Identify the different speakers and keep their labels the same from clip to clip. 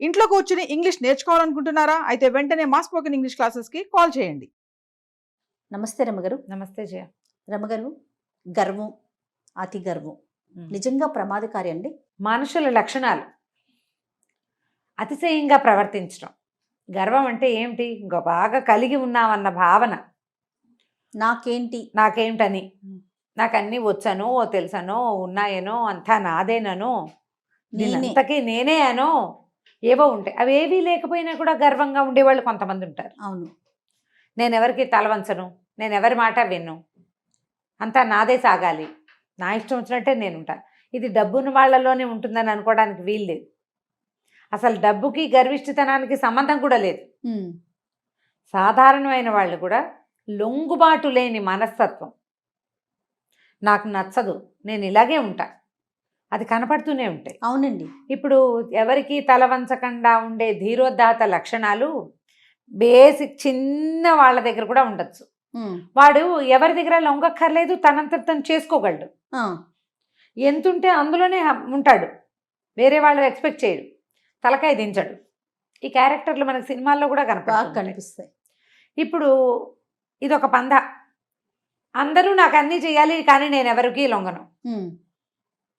Speaker 1: ఇంట్లో కూర్చుని ఇంగ్లీష్ నేర్చుకోవాలనుకుంటున్నారా? అయితే వెంటనే మా స్పోకెన్ ఇంగ్లీష్ క్లాసెస్‌కి కాల్ చేయండి.
Speaker 2: నమస్తే రమగారు.
Speaker 3: నమస్తే జయ.
Speaker 2: రమగారు, గర్వం, అతి గర్వం నిజంగా ప్రమాదకారి అండి.
Speaker 3: మనుషుల లక్షణాలు అతిశయంగా ప్రవర్తించడం. గర్వం అంటే ఏమిటి? బాగా కలిగి ఉన్నామన్న భావన. నాకేంటని, నాకు అన్నీ వచ్చనో తెలుసనో ఉన్నాయనో అంతా నాదేనో నేనంతకీ నేనే అనో ఏవో ఉంటాయి. అవి ఏవీ లేకపోయినా కూడా గర్వంగా ఉండేవాళ్ళు కొంతమంది ఉంటారు.
Speaker 2: అవును.
Speaker 3: నేను ఎవరికి తలవంచను, నేను ఎవరి మాట విన్ను, అంతా నాదే సాగాలి, నా ఇష్టం వచ్చినట్టే నేను ఉంటాను. ఇది డబ్బున్న వాళ్ళలోనే ఉంటుందని అనుకోవడానికి వీలు లేదు. అసలు డబ్బుకి గర్విష్ఠతనానికి సంబంధం కూడా లేదు. సాధారణమైన వాళ్ళు కూడా లొంగుబాటు లేని మనస్తత్వం. నాకు నచ్చదు, నేను ఇలాగే ఉంటా, అది కనపడుతూనే ఉంటాయి.
Speaker 2: అవునండి.
Speaker 3: ఇప్పుడు ఎవరికి తల వంచకుండా ఉండే ధీరోదాత లక్షణాలు బేసిక్ చిన్న వాళ్ళ దగ్గర కూడా ఉండొచ్చు. వాడు ఎవరి దగ్గర లొంగక్కర్లేదు, తనంత తను చేసుకోగలడు. ఎంతుంటే అందులోనే ఉంటాడు, వేరే వాళ్ళు ఎక్స్పెక్ట్ చేయడు, తలకాయ దించడు. ఈ క్యారెక్టర్లు మనకు సినిమాల్లో కూడా కనిపిస్తాయి. ఇప్పుడు ఇదొక పంద. అందరూ నాకు అన్నీ చేయాలి, కానీ నేను ఎవరికి లొంగను.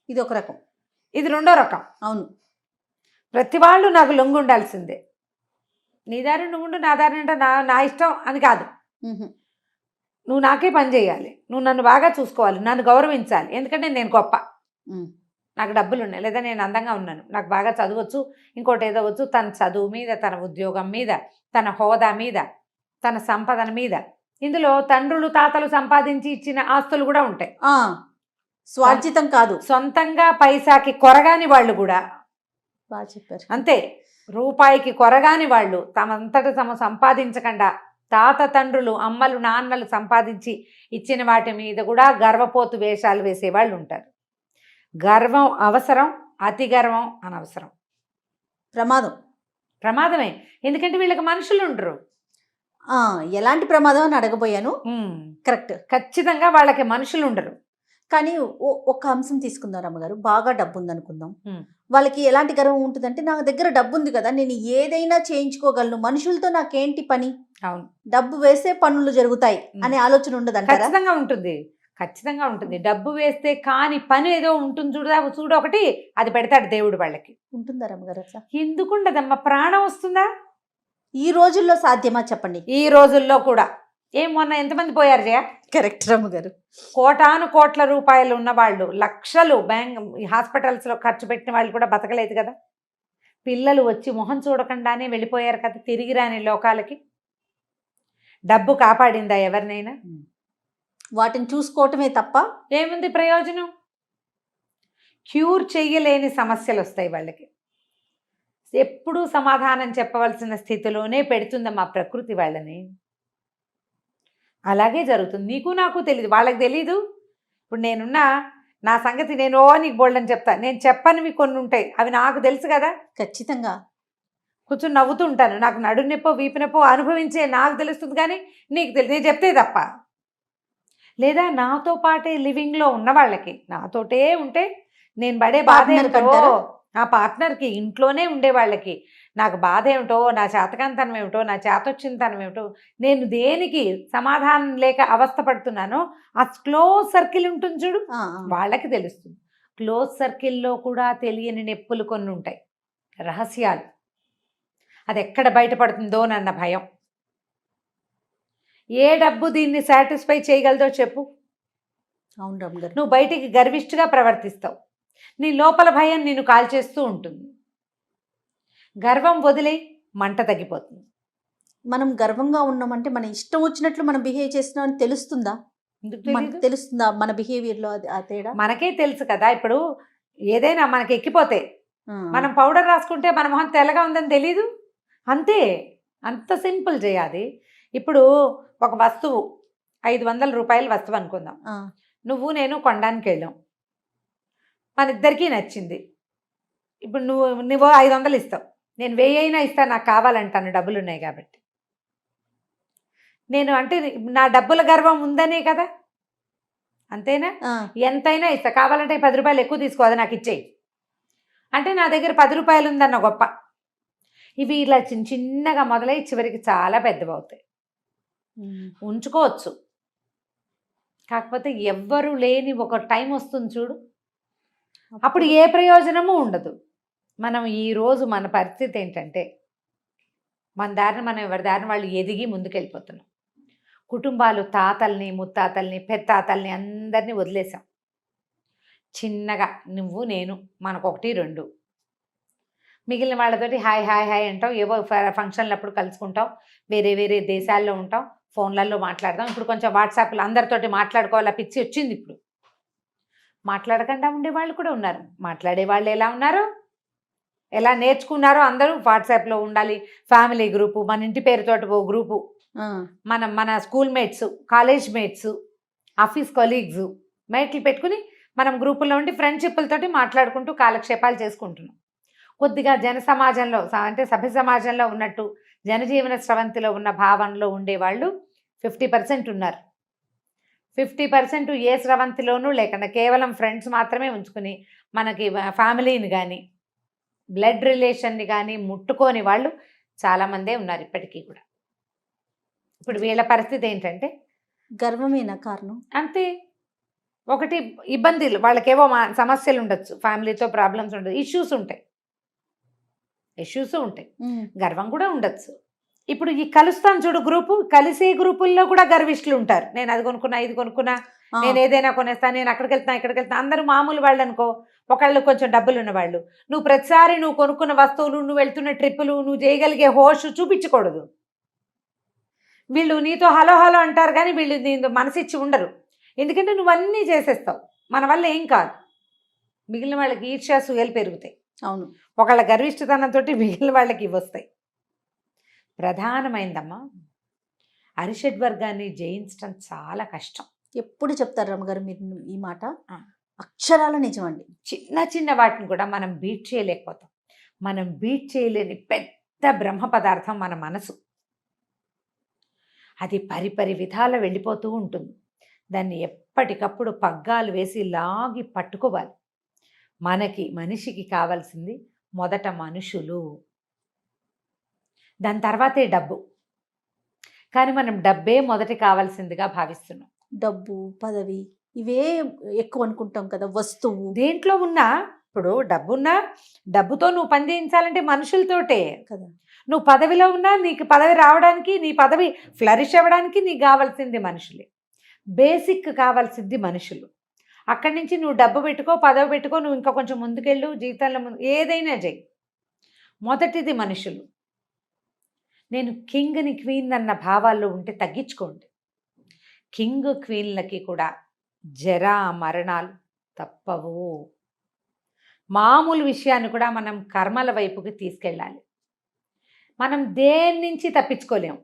Speaker 2: ఇది ఒక రకం.
Speaker 3: ఇది రెండో రకం.
Speaker 2: అవును.
Speaker 3: ప్రతి వాళ్ళు నాకు లొంగు ఉండాల్సిందే. నీ దారి నువ్వు ఉండు, నా దారి అంటే నా ఇష్టం అని కాదు. నువ్వు నాకే పని చేయాలి, నువ్వు నన్ను బాగా చూసుకోవాలి, నన్ను గౌరవించాలి, ఎందుకంటే నేను గొప్ప, నాకు డబ్బులు ఉన్నాయి, లేదా నేను అందంగా ఉన్నాను, నాకు బాగా చదవచ్చు, ఇంకోటి ఏదో వచ్చు. తన చదువు మీద, తన ఉద్యోగం మీద, తన హోదా మీద, తన సంపదన మీద. ఇందులో తండ్రులు తాతలు సంపాదించి ఇచ్చిన ఆస్తులు కూడా ఉంటాయి.
Speaker 2: స్వార్జితం కాదు,
Speaker 3: సొంతంగా పైసాకి కొరగాని వాళ్ళు కూడా.
Speaker 2: బాగా చెప్పారు.
Speaker 3: అంతే, రూపాయికి కొరగాని వాళ్ళు తమంతట తమ సంపాదించకుండా తాత తండ్రులు అమ్మలు నాన్నలు సంపాదించి ఇచ్చిన వాటి మీద కూడా గర్వపోతు వేషాలు వేసేవాళ్ళు ఉంటారు. గర్వం అవసరం, అతి గర్వం అనవసరం. ప్రమాదమే. ఎందుకంటే వీళ్ళకి మనుషులు ఉండరు.
Speaker 2: ఎలాంటి ప్రమాదం అని అడగబోయాను. కరెక్ట్.
Speaker 3: ఖచ్చితంగా వాళ్ళకి మనుషులు ఉండరు.
Speaker 2: కానీ ఒక అంశం తీసుకుందాం రమ్మగారు. బాగా డబ్బు ఉందనుకుందాం, వాళ్ళకి ఎలాంటి గర్వం ఉంటుందంటే, నా దగ్గర డబ్బు ఉంది కదా, నేను ఏదైనా చేయించుకోగలను, మనుషులతో నాకేంటి పని,
Speaker 3: అవును,
Speaker 2: డబ్బు వేస్తే పనులు జరుగుతాయి అనే ఆలోచన ఉండదు.
Speaker 3: ఖచ్చితంగా ఉంటుంది, ఖచ్చితంగా ఉంటుంది. డబ్బు వేస్తే కాని పని ఏదో ఉంటుంది, చూడ ఒకటి, అది పెడతాడు దేవుడు వాళ్ళకి.
Speaker 2: ఉంటుందా రమ్మగారు అట్లా?
Speaker 3: ఎందుకుండదమ్మా, ప్రాణం వస్తుందా?
Speaker 2: ఈ రోజుల్లో సాధ్యమా చెప్పండి?
Speaker 3: ఈ రోజుల్లో కూడా మొన్న ఎంతమంది పోయారు జయ?
Speaker 2: కరెక్ట్ రమ్మగారు.
Speaker 3: కోటాను కోట్ల రూపాయలు ఉన్న వాళ్ళు, లక్షలు హాస్పిటల్స్లో ఖర్చు పెట్టిన వాళ్ళు కూడా బతకలేదు కదా. పిల్లలు వచ్చి మొహం చూడకుండానే వెళ్ళిపోయారు కదా తిరిగి రాని లోకాలకి. డబ్బు కాపాడిందా ఎవరినైనా?
Speaker 2: వాటిని చూసుకోవటమే తప్ప
Speaker 3: ఏముంది ప్రయోజనం? క్యూర్ చెయ్యలేని సమస్యలు వస్తాయి వాళ్ళకి. ఎప్పుడూ సమాధానం చెప్పవలసిన స్థితిలోనే పెడుతుందమ్మా ప్రకృతి వాళ్ళని. అలాగే జరుగుతుంది. నీకు నాకు తెలియదు, వాళ్ళకి తెలీదు. ఇప్పుడు నేనున్నా, నా సంగతి నేను నీకు బోల్డని చెప్తా, నేను చెప్పనివి కొన్ని ఉంటాయి, అవి నాకు తెలుసు కదా.
Speaker 2: ఖచ్చితంగా
Speaker 3: కూర్చొని నవ్వుతూ ఉంటాను, నాకు నడు నొప్పో వీపు నొప్పో అనుభవించే నాకు తెలుస్తుంది, కానీ నీకు తెలియదు, నేను చెప్తే తప్ప. లేదా నాతో పాటే లివింగ్లో ఉన్న వాళ్ళకి, నాతోటే ఉంటే నేను పడే బాధ ఏమిటో, నా పార్ట్నర్కి, ఇంట్లోనే ఉండే వాళ్ళకి నాకు బాధ ఏమిటో, నా చేతకంతనం ఏమిటో, నా చేతొచ్చింతనం ఏమిటో, నేను దేనికి సమాధానం లేక అవస్థపడుతున్నానో ఆ క్లోజ్ సర్కిల్ ఉంటుంది చూడు, వాళ్ళకి తెలుస్తుంది. క్లోజ్ సర్కిల్లో కూడా తెలియని నొప్పులు కొన్ని ఉంటాయి, రహస్యాలు. అది ఎక్కడ బయటపడుతుందో నన్న భయం. ఏ డబ్బు దీన్ని సాటిస్ఫై చేయగలదో చెప్పు.
Speaker 2: అవును రమ్మగారు.
Speaker 3: నువ్వు బయటికి గర్విష్ఠగా ప్రవర్తిస్తావు, నీ లోపల భయం నిన్ను కాల్చేస్తూ ఉంటుంది. గర్వం వదిలే, మంట తగ్గిపోతుంది.
Speaker 2: మనం గర్వంగా ఉన్నామంటే మన ఇష్టం వచ్చినట్లు మనం బిహేవ్ చేస్తున్నామని తెలుస్తుందా? తెలుస్తుందా మన బిహేవియర్లో ఆ తేడా? మనకే
Speaker 3: తెలుసు కదా. ఇప్పుడు ఏదైనా మనకి ఎక్కిపోతే మనం పౌడర్ రాసుకుంటే మన మొహం తెల్లగా ఉందని తెలీదు. అంతే, అంత సింపుల్ చేయాలి. ఇప్పుడు ఒక వస్తువు 500 రూపాయల వస్తువు అనుకుందాం, నువ్వు నేను కొనడానికి వెళ్ళాం, మన ఇద్దరికీ నచ్చింది. ఇప్పుడు నువ్వు 500 ఇస్తావు, నేను 1000 అయినా ఇస్తాను, నాకు కావాలంటాను, డబ్బులు ఉన్నాయి కాబట్టి. నేను అంటే నా డబ్బుల గర్వం ఉందనే కదా, అంతేనా? ఎంతైనా ఇస్తా, కావాలంటే 10 రూపాయలు ఎక్కువ తీసుకో, అది నాకు ఇచ్చేయి అంటే నా దగ్గర 10 రూపాయలు ఉందన్న గొప్ప. ఇవి ఇలా చిన్నగా మొదలై చివరికి చాలా పెద్దవవుతాయి. ఉంచుకోవచ్చు, కాకపోతే ఎవ్వరు లేని ఒక టైం వస్తుంది చూడు, అప్పుడు ఏ ప్రయోజనము ఉండదు. మనం ఈరోజు మన పరిస్థితి ఏంటంటే మన దారిని మనం ఎవరి దారిని వాళ్ళు ఎదిగి ముందుకెళ్ళిపోతున్నాం. కుటుంబాలు తాతల్ని ముత్తాతల్ని పెత్తాతల్ని అందరినీ వదిలేసాం. చిన్నగా నువ్వు నేను మనకొకటి రెండు, మిగిలిన వాళ్ళతోటి హాయ్ హాయ్ హాయ్ అంటాం, ఏవో ఫంక్షన్లప్పుడు కలుసుకుంటాం, వేరే వేరే దేశాల్లో ఉంటాం, ఫోన్లలో మాట్లాడదాం. ఇప్పుడు కొంచెం వాట్సాప్లో అందరితోటి మాట్లాడుకోవాలా పిచ్చి వచ్చింది. ఇప్పుడు మాట్లాడకుండా ఉండేవాళ్ళు కూడా ఉన్నారు. మాట్లాడే వాళ్ళు ఎలా ఉన్నారు, ఎలా నేర్చుకున్నారో అందరూ వాట్సాప్లో ఉండాలి. ఫ్యామిలీ గ్రూపు, మన ఇంటి పేరుతోటి ఓ గ్రూపు, మన school mates, college mates, office colleagues మేట్లు పెట్టుకుని మనం గ్రూపుల్లో ఉండి ఫ్రెండ్షిప్లతోటి మాట్లాడుకుంటూ కాలక్షేపాలు చేసుకుంటున్నాం. కొద్దిగా జన సమాజంలో అంటే సభ్య సమాజంలో ఉన్నట్టు జనజీవన స్రవంతిలో ఉన్న భావనలో ఉండేవాళ్ళు 50% ఉన్నారు. 50% ఏ స్రవంతిలోనూ లేకుండా కేవలం ఫ్రెండ్స్ మాత్రమే ఉంచుకుని మనకి ఫ్యామిలీని కానీ బ్లడ్ రిలేషన్ని కానీ ముట్టుకోని వాళ్ళు చాలామందే ఉన్నారు ఇప్పటికీ కూడా. ఇప్పుడు వీళ్ళ పరిస్థితి ఏంటంటే
Speaker 2: గర్వమేనా కారణం?
Speaker 3: అంతే. ఒకటి ఇబ్బందులు, వాళ్ళకేవో సమస్యలు ఉండొచ్చు, ఫ్యామిలీతో ప్రాబ్లమ్స్ ఉండదు, ఇష్యూస్ ఉంటాయి, గర్వం కూడా ఉండొచ్చు. ఇప్పుడు ఈ కలుస్తాను చూడు గ్రూపు, కలిసే గ్రూపుల్లో కూడా గర్విష్ఠులు ఉంటారు. నేను అది కొనుక్కున్నా, ఇది కొనుక్కున్నా, నేను ఏదైనా కొనేస్తాను, నేను అక్కడికి వెళ్తున్నా. అందరూ మామూలు వాళ్ళు అనుకో, ఒకళ్ళు కొంచెం డబ్బులు ఉన్నవాళ్ళు. నువ్వు ప్రతిసారి నువ్వు కొనుక్కున్న వస్తువులు, నువ్వు వెళ్తున్న ట్రిప్పులు, నువ్వు చేయగలిగే హోష్ చూపించకూడదు. వీళ్ళు నీతో హలో హలో అంటారు కానీ వీళ్ళు నీతో మనసిచ్చి ఉండరు. ఎందుకంటే నువ్వు అన్నీ చేసేస్తావు, మన వల్ల ఏం కాదు. మిగిలిన వాళ్ళకి ఈర్ష్యాసూయలు పెరుగుతాయి.
Speaker 2: అవును,
Speaker 3: ఒకళ్ళ గర్విష్ఠతనంతో మిగిలిన వాళ్ళకి ఇవి వస్తాయి. ప్రధానమైందమ్మా, అరిషడ్ వర్గాన్ని జయించడం చాలా కష్టం.
Speaker 2: ఎప్పుడు చెప్తారు రమ్మగారు మీరు ఈ మాట, అక్షరాల నిజమండి.
Speaker 3: చిన్న చిన్న వాటిని కూడా మనం బీట్ చేయలేకపోతాం. మనం బీట్ చేయలేని పెద్ద బ్రహ్మ పదార్థం మన మనసు. అది పరిపరి విధాల వెళ్ళిపోతూ ఉంటుంది. దాన్ని ఎప్పటికప్పుడు పగ్గాలు వేసి లాగి పట్టుకోవాలి. మనిషికి కావాల్సింది మొదట మనుషులు, దాని తర్వాతే డబ్బు. కానీ మనం డబ్బే మొదటి కావాల్సిందిగా భావిస్తున్నాం.
Speaker 2: డబ్బు, పదవి ఇవే ఎక్కువ అనుకుంటాం కదా. వస్తువు
Speaker 3: దేంట్లో ఉన్నా, ఇప్పుడు డబ్బున్నా, డబ్బుతో నువ్వు పని చేయించాలంటే మనుషులతోటే
Speaker 2: కదా.
Speaker 3: నువ్వు పదవిలో ఉన్నా, నీకు పదవి రావడానికి, నీ పదవి ఫ్లరిష్ అవ్వడానికి నీకు కావాల్సింది మనుషులే. బేసిక్ కావాల్సింది మనుషులు. అక్కడి నుంచి నువ్వు డబ్బు పెట్టుకో, పదవి పెట్టుకో, నువ్వు ఇంకా కొంచెం ముందుకెళ్ళు, జీవితంలో ఏదైనా చెయ్యి, మొదటిది మనుషులు. నేను కింగ్ని క్వీన్ అన్న భావాల్లో ఉంటే తగ్గించుకోండి. కింగ్ క్వీన్లకి కూడా జరా మరణాలు తప్పవు. మామూలు విషయాన్ని కూడా మనం కర్మల వైపుకి తీసుకెళ్ళాలి. మనం దేని నుంచి తప్పించుకోలేము.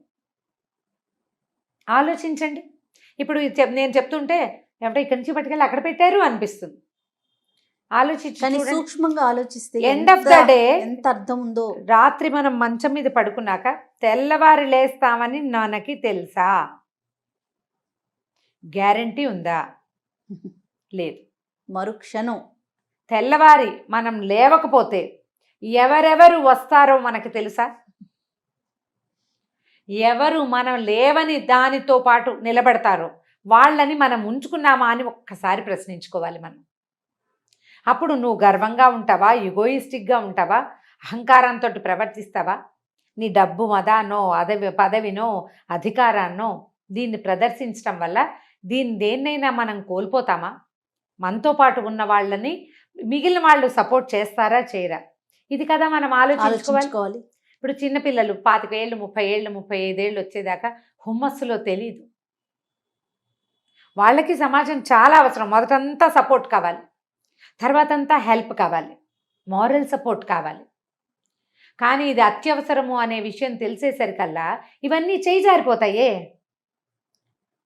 Speaker 3: ఆలోచించండి. ఇప్పుడు నేను చెప్తుంటే ఎవరో ఇక్కడి నుంచి పట్టుకెళ్ళి అక్కడ పెట్టారు అనిపిస్తుంది. ఆలోచించి
Speaker 2: సూక్ష్మంగా ఆలోచిస్తే
Speaker 3: ఎండ్ ఆఫ్ ద డే
Speaker 2: ఎంత అర్థం ఉందో.
Speaker 3: రాత్రి మనం మంచం మీద పడుకున్నాక తెల్లవారి లేస్తామని మనకి తెలుసా? గ్యారంటీ ఉందా? లేదు.
Speaker 2: మరుక్షణం
Speaker 3: తెల్లవారి మనం లేవకపోతే ఎవరెవరు వస్తారో మనకు తెలుసా? ఎవరు మనం లేవని దానితో పాటు నిలబడతారో వాళ్ళని మనం ఉంచుకున్నామా అని ఒక్కసారి ప్రశ్నించుకోవాలి మనం. అప్పుడు నువ్వు గర్వంగా ఉంటావా, యుగోయిస్టిక్గా ఉంటావా, అహంకారంతో ప్రవర్తిస్తావా? నీ డబ్బు మదానో పదవినో అధికారాన్నో దీన్ని ప్రదర్శించడం వల్ల దేన్నైనా మనం కోల్పోతామా? మనతో పాటు ఉన్న వాళ్ళని మిగిలిన వాళ్ళు సపోర్ట్ చేస్తారా, చేయరా? ఇది కదా మనం ఆలోచించుకోవాలి. ఇప్పుడు చిన్నపిల్లలు 25 ఏళ్ళు 30 ఏళ్ళు 35 ఏళ్ళు వచ్చేదాకా హుమ్మస్సులో తెలీదు. వాళ్ళకి సమాజం చాలా అవసరం. మొదటంతా సపోర్ట్ కావాలి, తర్వాత అంతా హెల్ప్ కావాలి, మారల్ సపోర్ట్ కావాలి. కానీ ఇది అత్యవసరము అనే విషయం తెలిసేసరికల్లా ఇవన్నీ చేజారిపోతాయే.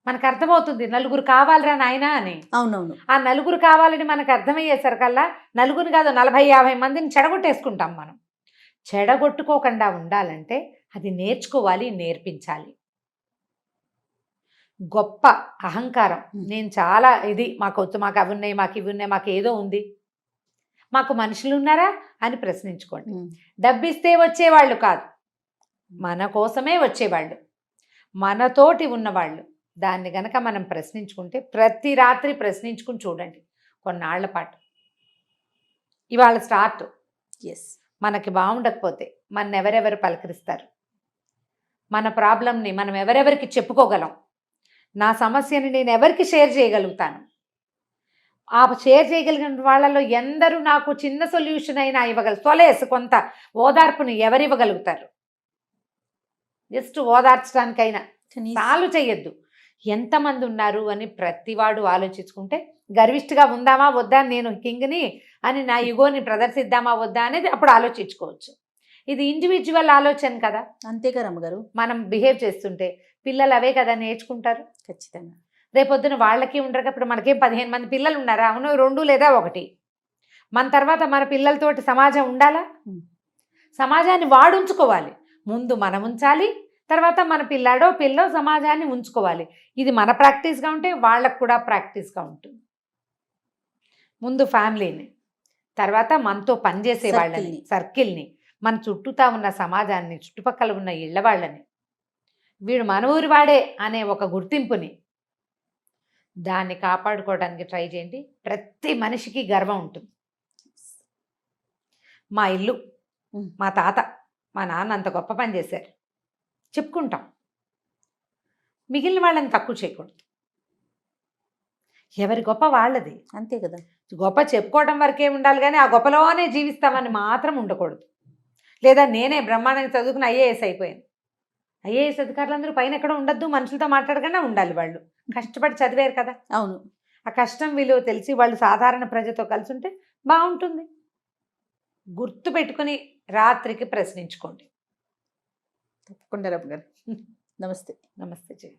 Speaker 3: మనకు అర్థమవుతుంది నలుగురు కావాలరా నాయనా అని.
Speaker 2: అవునవును.
Speaker 3: ఆ నలుగురు కావాలని మనకు అర్థమయ్యేసరికల్లా నలుగురు కాదు 40-50 మందిని చెడగొట్టేసుకుంటాం మనం. చెడగొట్టుకోకుండా ఉండాలంటే అది నేర్చుకోవాలి, నేర్పించాలి. గొప్ప అహంకారం, నేను చాలా ఇది, మాకు అవి ఉన్నాయి, మాకు ఇవి ఉన్నాయి, మాకు ఏదో ఉంది, మాకు మనుషులు ఉన్నారా అని ప్రశ్నించుకోండి. డబ్బిస్తే వచ్చేవాళ్ళు కాదు, మన కోసమే వచ్చేవాళ్ళు, మనతోటి ఉన్నవాళ్ళు. దాన్ని గనక మనం ప్రశ్నించుకుంటే, ప్రతి రాత్రి ప్రశ్నించుకుని చూడండి కొన్నాళ్ల పాటు. ఇవాళ స్టార్ట్.
Speaker 2: ఎస్,
Speaker 3: మనకి బాగుండకపోతే మన ఎవరెవరు పలకరిస్తారు, మన ప్రాబ్లంని మనం ఎవరెవరికి చెప్పుకోగలం, నా సమస్యని నేను ఎవరికి షేర్ చేయగలుగుతాను, ఆ షేర్ చేయగలిగిన వాళ్ళలో ఎందరూ నాకు చిన్న సొల్యూషన్ అయినా ఇవ్వగలరు, సొలేస్ కొంత ఓదార్పుని ఎవరు ఇవ్వగలుగుతారు? జస్ట్ ఓదార్చడానికైనా చాలు చేయొద్దు. ఎంతమంది ఉన్నారు అని ప్రతివాడు ఆలోచించుకుంటే, గర్విష్ఠగా ఉందామా వద్దా, నేను కింగ్ని అని నా యుగోని ప్రదర్శిద్దామా వద్దా అనేది అప్పుడు ఆలోచించుకోవచ్చు. ఇది ఇండివిజువల్ ఆలోచన కదా.
Speaker 2: అంతేగా రమ్మగారు,
Speaker 3: మనం బిహేవ్ చేస్తుంటే పిల్లలు అవే కదా నేర్చుకుంటారు.
Speaker 2: ఖచ్చితంగా
Speaker 3: రేపొద్దున వాళ్ళకి ఉండరు. ఇప్పుడు మనకేం 15 మంది పిల్లలు ఉన్నారా? అవును, 2 లేదా 1. మన తర్వాత మన పిల్లలతోటి సమాజం ఉండాలా? సమాజాన్ని వాడు ఉంచుకోవాలి. ముందు మనం ఉంచాలి, తర్వాత మన పిల్లాడో పిల్లో సమాజాన్ని ఉంచుకోవాలి. ఇది మన ప్రాక్టీస్గా ఉంటే వాళ్ళకు కూడా ప్రాక్టీస్గా ఉంటుంది. ముందు ఫ్యామిలీని, తర్వాత మనతో పనిచేసే వాళ్ళని, సర్కిల్ని, మన చుట్టూతా ఉన్న సమాజాన్ని, చుట్టుపక్కల ఉన్న ఇళ్ల వాళ్ళని, వీడు మన ఊరి వాడే అనే ఒక గుర్తింపుని, దాన్ని కాపాడుకోవడానికి ట్రై చేయండి. ప్రతి మనిషికి గర్వం ఉంటుంది. మా ఇల్లు, మా తాత, మా నాన్న అంత గొప్ప పని చేశారు చెప్పుకుంటాం. మిగిలిన వాళ్ళని తక్కువ చేయకూడదు. ఎవరి గొప్ప వాళ్ళది.
Speaker 2: అంతే కదా.
Speaker 3: గొప్ప చెప్పుకోవడం వరకే ఉండాలి, కానీ ఆ గొప్పలోనే జీవిస్తామని మాత్రం ఉండకూడదు. లేదా నేనే బ్రహ్మాండంగా చదువుకుని ఐఏఎస్ అయిపోయాను. ఐఏఎస్ అధికారులందరూ పైన ఎక్కడ ఉండద్దు, మనుషులతో మాట్లాడకుండా ఉండాలి. వాళ్ళు కష్టపడి చదివారు కదా.
Speaker 2: అవును,
Speaker 3: ఆ కష్టం విలువ తెలిసి వాళ్ళు సాధారణ ప్రజతో కలిసి ఉంటే బాగుంటుంది. గుర్తు పెట్టుకుని రాత్రికి ప్రశ్నించుకోండి.
Speaker 2: తప్పకుండా రమ్మగారు. నమస్తే.
Speaker 3: నమస్తే జయ.